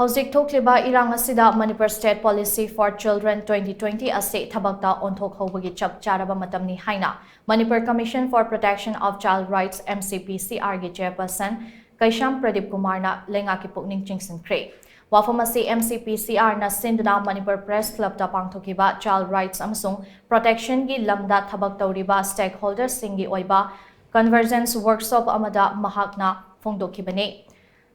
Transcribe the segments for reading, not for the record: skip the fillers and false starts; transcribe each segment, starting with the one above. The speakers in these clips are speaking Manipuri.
Hauzik thokliba Irang asida Manipur State Policy for Children 2020 ase thabakta onthok-houbagi chap charaba matam ni haina Manipur Commission for Protection of Child Rights MCPCR gi Chairperson Keisham Pradipkumar na leingak ki pukning chingshinkhre. Wafam ase MCPCR na sinduna Manipur Press Club ta pangthokiba Child Rights amasung Protection gi lamda thabak tawriba stakeholders singi oiba Convergence Workshop amada mahakna phongdokhibane.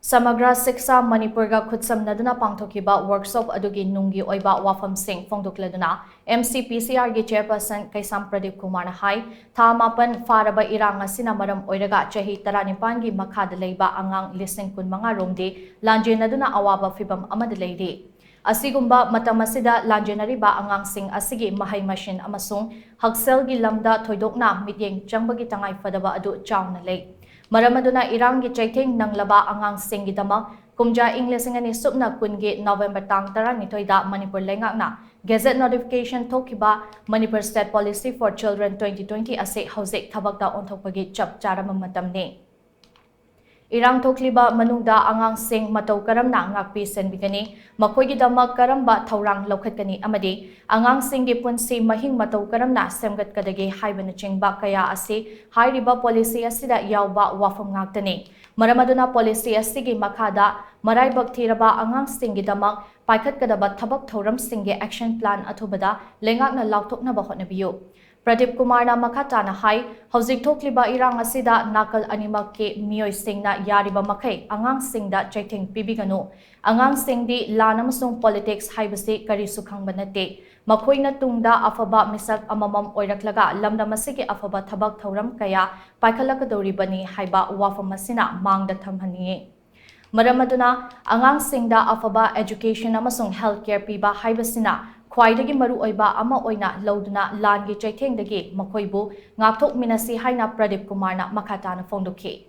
Samagra Siksa Manipurga Kutsam Naduna Pangtokiba Workshop Adugi Nungi Oiba Wafam Singh Fongdukleduna MCPCR gi Chairperson Keisham Pradipkumar na hai Thamapan Faraba Irang asina maram oiraga chahi 19 gi makhada leiba angang lising kun manga romde lanjenaduna awaba fibam amad leide. Asigumba matam asida lanjenariba angang sing asigi mahai machine amasung haksel gi lamda thoidokna mityeng changbagi tangai fadaba adu chawna lei. Maramaduna Irang gi chaithing nanglaba angang singidama kumja Englishingani subna kungi November tang tara nitoida Manipur leingak na Gazette notification thokiba Manipur State Policy for Children 2020 ase hauzik thabakta onthok-houbagi chap charaba matam ne. Irang thokliba manungda angang sing matau karamna ngakpi senbigani makhoi gi damak karamba thaurang lokhatkani amadi angang sing gi punsi mahing matau karamna semgat kadagi haibana chingba kaya ase hairiba policy asida yawba wafam ngaktani maramaduna policy asigi makhada maraibak thiraba angang sing gi damak paikhat kadaba thabak thoram sing gi action plan athubada lengakna lauthokna ba hotnabiyu. Pradipkumar na makata na hai hauzik thokliba Irang asida nakal animak ke miyoi singna yariba makai angang singda chaithing pibiganu angang singdi lanamasung politics haibasi karisu khangba nate makhoina tungda afaba misak amamam oiraklaga lamdamasigi afaba thabak thoram kaya paikhalakadoribani haiba wafamasina mangda thamhani. Maramaduna angang singda afaba education amasung healthcare piba haibasina Khwaidagi maru oiba ama oina lauduna langi chaithengdagi makhoibu ngakthok minasi haina Pradipkumar na makhatana phongdokhi.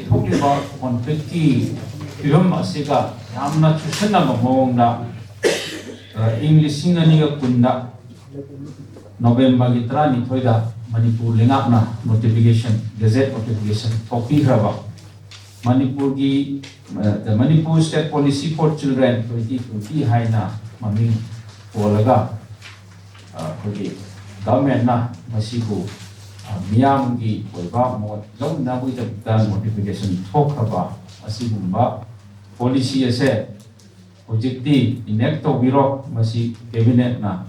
Thokliba conflicti film asiga yamna chusana mawongda English singaniga kunda November gi 12 Manipur leingakna notification Gazette notification thoki graba Manipur gi the Manipur State Policy for Children 2020 haina maming polaga kogi government na masibu miyam gi oiba mo longna bui da notification thokaba asigumba policy ase objective enact to biro masi cabinet na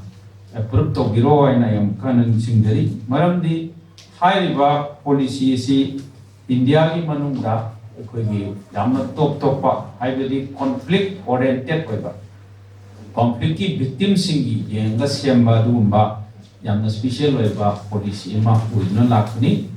approve to biro aina yam kanan singdari maramdi hairiba policy si India gi manungda yamna top haibadi conflict oriented oiba conflict ki victim singi yenga semba dumba yamna special oiba policy ma uina lakni.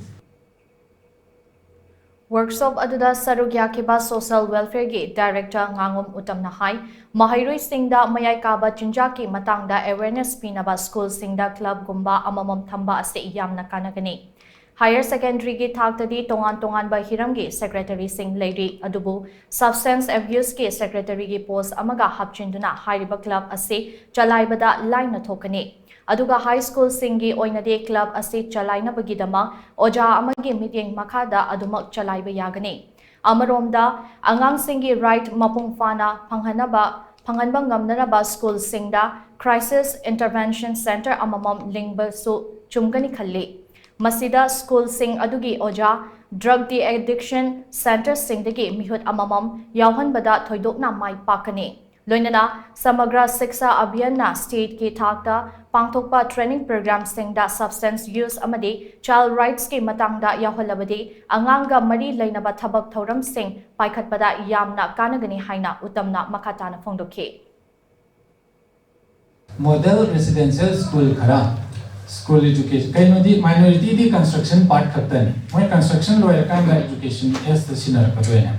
Workshop aduda sarugya kiba social welfare gi director ngangum utam na hai mahairoi singda mayai kaba chinjaki matangda awareness pinaba school singda club gumba amamam thamba ase yamna kanagani. Higher secondary gi thaktadi tongan ba hiramgi secretary sing lady adubu substance abuse ki secretary gi post amaga hapchinduna hairiba club ase chalaibada line na thokani aduga high school singi oinade club ase chalaina bagidama oja amagi meeting makhada adumak chalaiba yagani amaromda angang singi right mapung fana phanganba ngamnaraba school singda crisis intervention center amamam lingba su chumgani khalli Masida school sing adugi oja drug de-addiction center singdagi mihut amamam yauhan bada thoidokna mai pakani. Loinana samagra siksa abhiyan na state ki thakta pangthokpa training program singda substance use amadi child rights ki matangda yauhalabadi anganga mari lainaba thabak thoram sing paikhatpada yamna kanagani haina utamna makhatana phongdokhi. Model residential school khara school education kainodi minority di construction part khattani moi construction lawyer kind education is the senior kadoina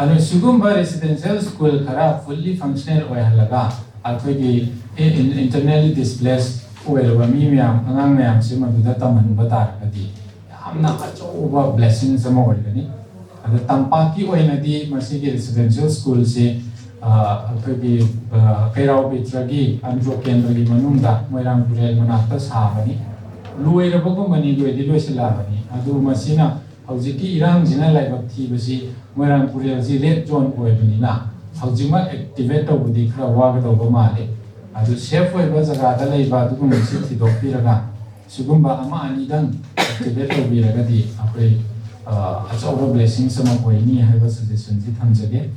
anu sugumba residential school khara fully functional oya laga alphagi internally displaced oya mi myam angang myam sima duda taman batar kadi amna achoba blessings ama oigani adu tampaki oina di masigi residential school se alphagi kairao bitragi andro kendri manunda moirang durel manakta sabani luirabagu mani goidi loisilabani adu masina Howjiki Irang Jina Laibak Tibasi, Moirang Puriazi Red Zone Oibunina, Howjima activate of the Krawag of Omade. Adu safe way was a rather labor to come city of Piraga. Sugumba Ama Anidan activate of Biragadi, a pray as over blessing some of Waini have a suggestion to Tanzage.